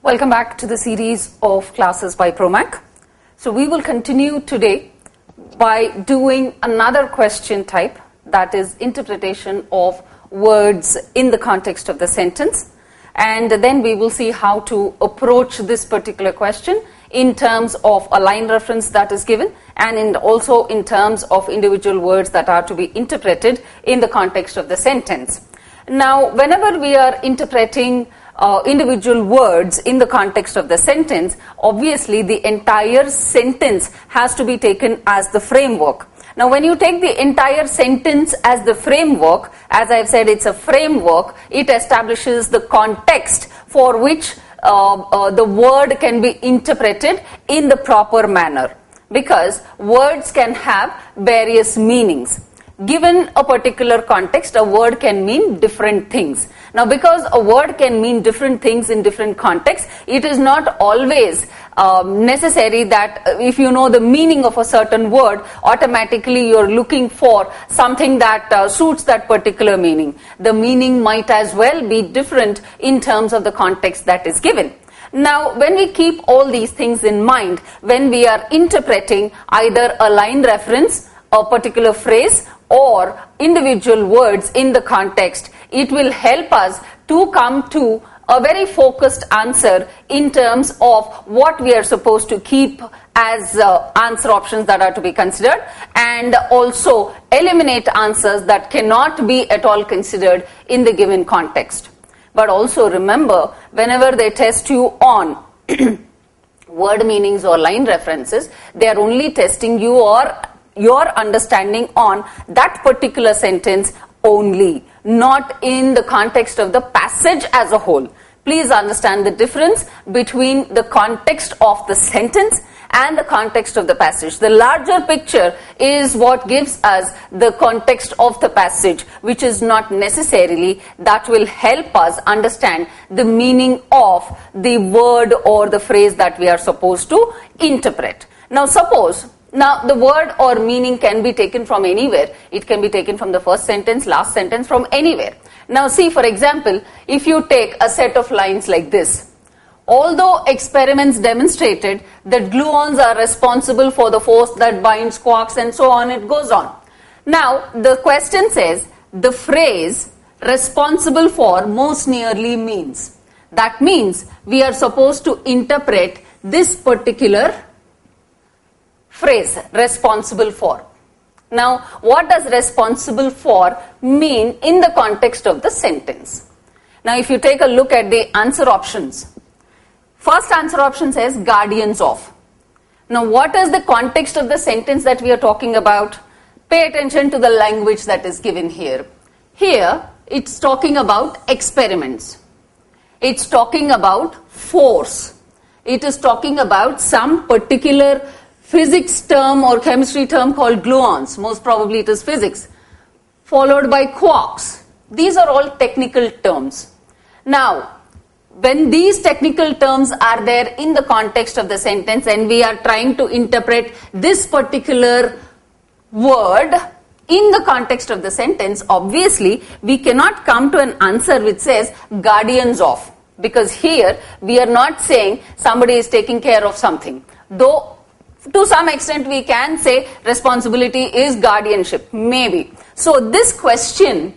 Welcome back to the series of classes by Promac. So we will continue today by doing another question type, that is interpretation of words in the context of the sentence, and then we will see how to approach this particular question in terms of a line reference that is given and also in terms of individual words that are to be interpreted in the context of the sentence. Now, whenever we are interpreting individual words in the context of the sentence, obviously the entire sentence has to be taken as the framework. Now, when you take the entire sentence as the framework, as I've said, it's a framework, it establishes the context for which the word can be interpreted in the proper manner, because words can have various meanings. Given a particular context, a word can mean different things. Now, because a word can mean different things in different contexts, it is not always necessary that if you know the meaning of a certain word, automatically you're looking for something that suits that particular meaning. The meaning might as well be different in terms of the context that is given. Now, when we keep all these things in mind, when we are interpreting either a line reference, a particular phrase, or individual words in the context, it will help us to come to a very focused answer in terms of what we are supposed to keep as answer options that are to be considered, and also eliminate answers that cannot be at all considered in the given context. But also remember, whenever they test you on word meanings or line references, they are only testing you or your understanding on that particular sentence only, not in the context of the passage as a whole. Please understand the difference between the context of the sentence and the context of the passage. The larger picture is what gives us the context of the passage, which is not necessarily that will help us understand the meaning of the word or the phrase that we are supposed to interpret. Now, suppose the word or meaning can be taken from anywhere. It can be taken from the first sentence, last sentence, from anywhere. Now see, for example, if you take a set of lines like this: although experiments demonstrated that gluons are responsible for the force that binds quarks, and so on, it goes on. Now the question says the phrase responsible for most nearly means. That means we are supposed to interpret this particular phrase, responsible for. Now, what does responsible for mean in the context of the sentence? Now, if you take a look at the answer options, first answer option says guardians of. Now, what is the context of the sentence that we are talking about? Pay attention to the language that is given here. Here, it's talking about experiments. It's talking about force. It is talking about some particular physics term or chemistry term called gluons, most probably it is physics, followed by quarks. These are all technical terms. Now, when these technical terms are there in the context of the sentence and we are trying to interpret this particular word in the context of the sentence, obviously we cannot come to an answer which says guardians of, because here we are not saying somebody is taking care of something, though to some extent we can say responsibility is guardianship, maybe. So this question,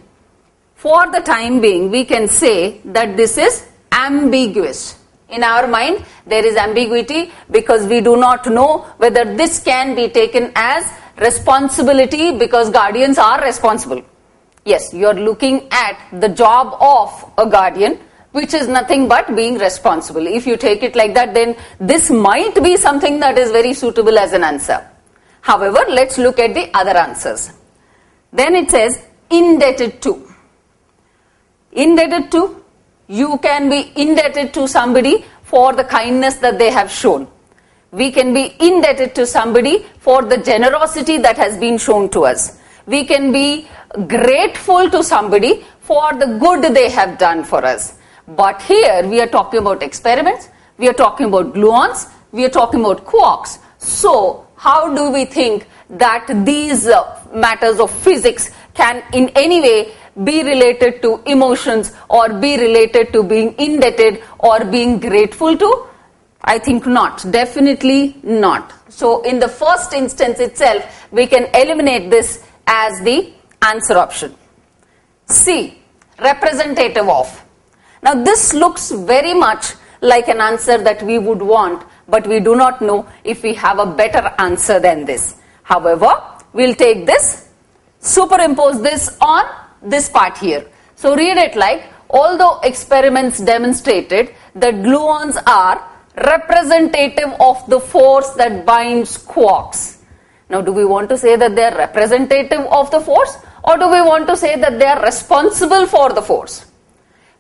for the time being, we can say that this is ambiguous. In our mind, there is ambiguity because we do not know whether this can be taken as responsibility, because guardians are responsible. Yes, you are looking at the job of a guardian, which is nothing but being responsible. If you take it like that, then this might be something that is very suitable as an answer. However, let's look at the other answers. Then it says indebted to. Indebted to, you can be indebted to somebody for the kindness that they have shown. We can be indebted to somebody for the generosity that has been shown to us. We can be grateful to somebody for the good they have done for us. But here we are talking about experiments, we are talking about gluons, we are talking about quarks. So how do we think that these matters of physics can in any way be related to emotions or be related to being indebted or being grateful to? I think not. Definitely not. So in the first instance itself, we can eliminate this as the answer option. C, representative of. Now this looks very much like an answer that we would want, but we do not know if we have a better answer than this. However, we'll take this, superimpose this on this part here. So read it like, although experiments demonstrated that gluons are representative of the force that binds quarks. Now, do we want to say that they are representative of the force, or do we want to say that they are responsible for the force?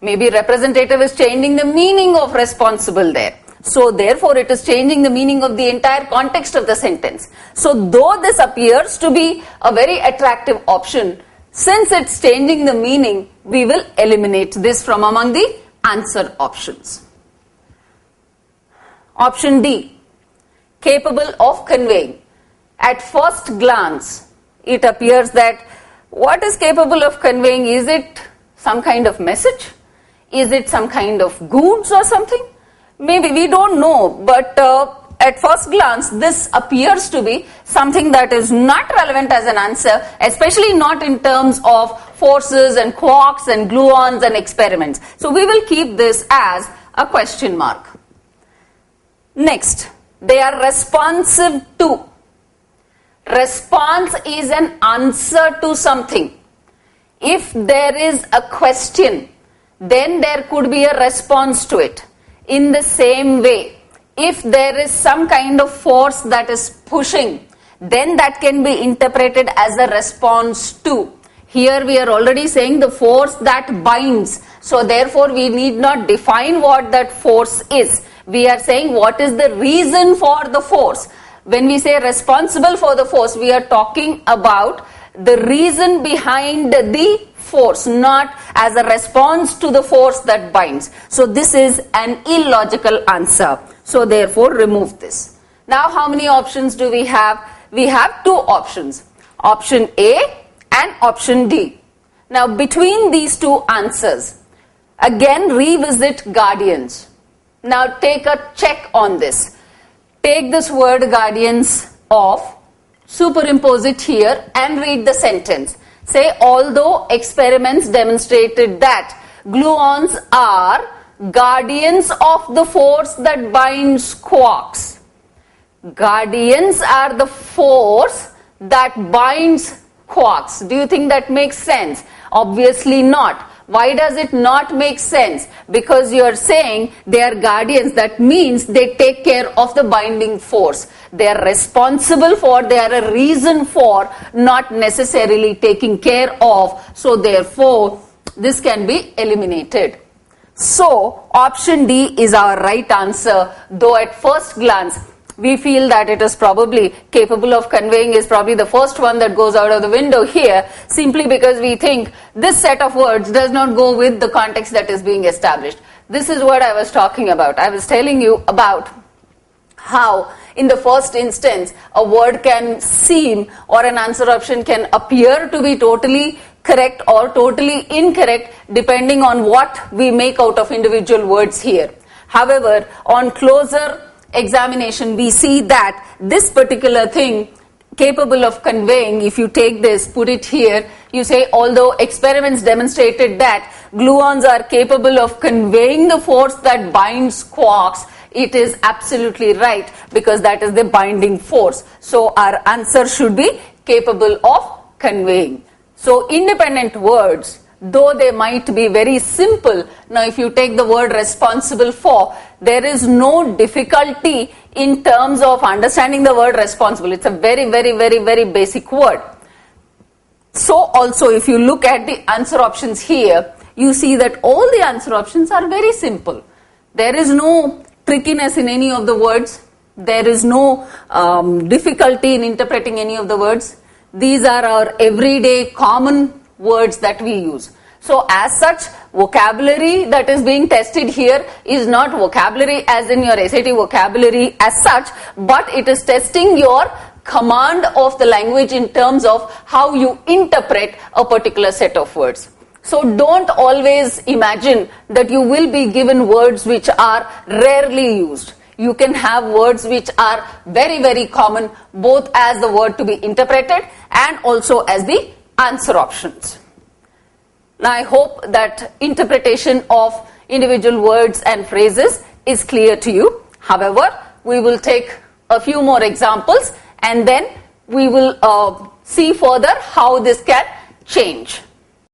Maybe representative is changing the meaning of responsible there. So therefore it is changing the meaning of the entire context of the sentence. So though this appears to be a very attractive option, since it's changing the meaning, we will eliminate this from among the answer options. Option D, capable of conveying. At first glance, it appears that what is capable of conveying? Is it some kind of message? Is it some kind of goods or something? Maybe, we don't know, but at first glance, this appears to be something that is not relevant as an answer, especially not in terms of forces and quarks and gluons and experiments. So we will keep this as a question mark. Next, they are responsive to. Response is an answer to something. If there is a question, then there could be a response to it. In the same way, if there is some kind of force that is pushing, then that can be interpreted as a response to. Here we are already saying the force that binds. So therefore we need not define what that force is. We are saying what is the reason for the force. When we say responsible for the force, we are talking about the reason behind the force, not as a response to the force that binds. So this is an illogical answer. So therefore remove this. Now how many options do we have? We have two options. Option A and option D. Now between these two answers, again revisit guardians. Now take a check on this. Take this word guardians off, superimpose it here and read the sentence. Say, although experiments demonstrated that gluons are guardians of the force that binds quarks. Guardians are the force that binds quarks. Do you think that makes sense? Obviously not. Why does it not make sense? Because you are saying they are guardians. That means they take care of the binding force. They are responsible for, they are a reason for, not necessarily taking care of. So therefore, this can be eliminated. So option D is our right answer, though at first glance, we feel that it is probably capable of conveying is probably the first one that goes out of the window here, simply because we think this set of words does not go with the context that is being established. This is what I was talking about. I was telling you about how in the first instance a word can seem or an answer option can appear to be totally correct or totally incorrect depending on what we make out of individual words here. However, on closer examination, we see that this particular thing capable of conveying, if you take this, put it here, you say, although experiments demonstrated that gluons are capable of conveying the force that binds quarks, it is absolutely right, because that is the binding force. So our answer should be capable of conveying. So independent words, though they might be very simple, now if you take the word responsible for, there is no difficulty in terms of understanding the word responsible. It's a very, very, very, very basic word. So also if you look at the answer options here, you see that all the answer options are very simple. There is no trickiness in any of the words. There is no difficulty in interpreting any of the words. These are our everyday common words that we use. So as such, vocabulary that is being tested here is not vocabulary as in your SAT vocabulary as such, but it is testing your command of the language in terms of how you interpret a particular set of words. So don't always imagine that you will be given words which are rarely used. You can have words which are very, very common, both as the word to be interpreted and also as the answer options. Now I hope that interpretation of individual words and phrases is clear to you. However, we will take a few more examples and then we will see further how this can change.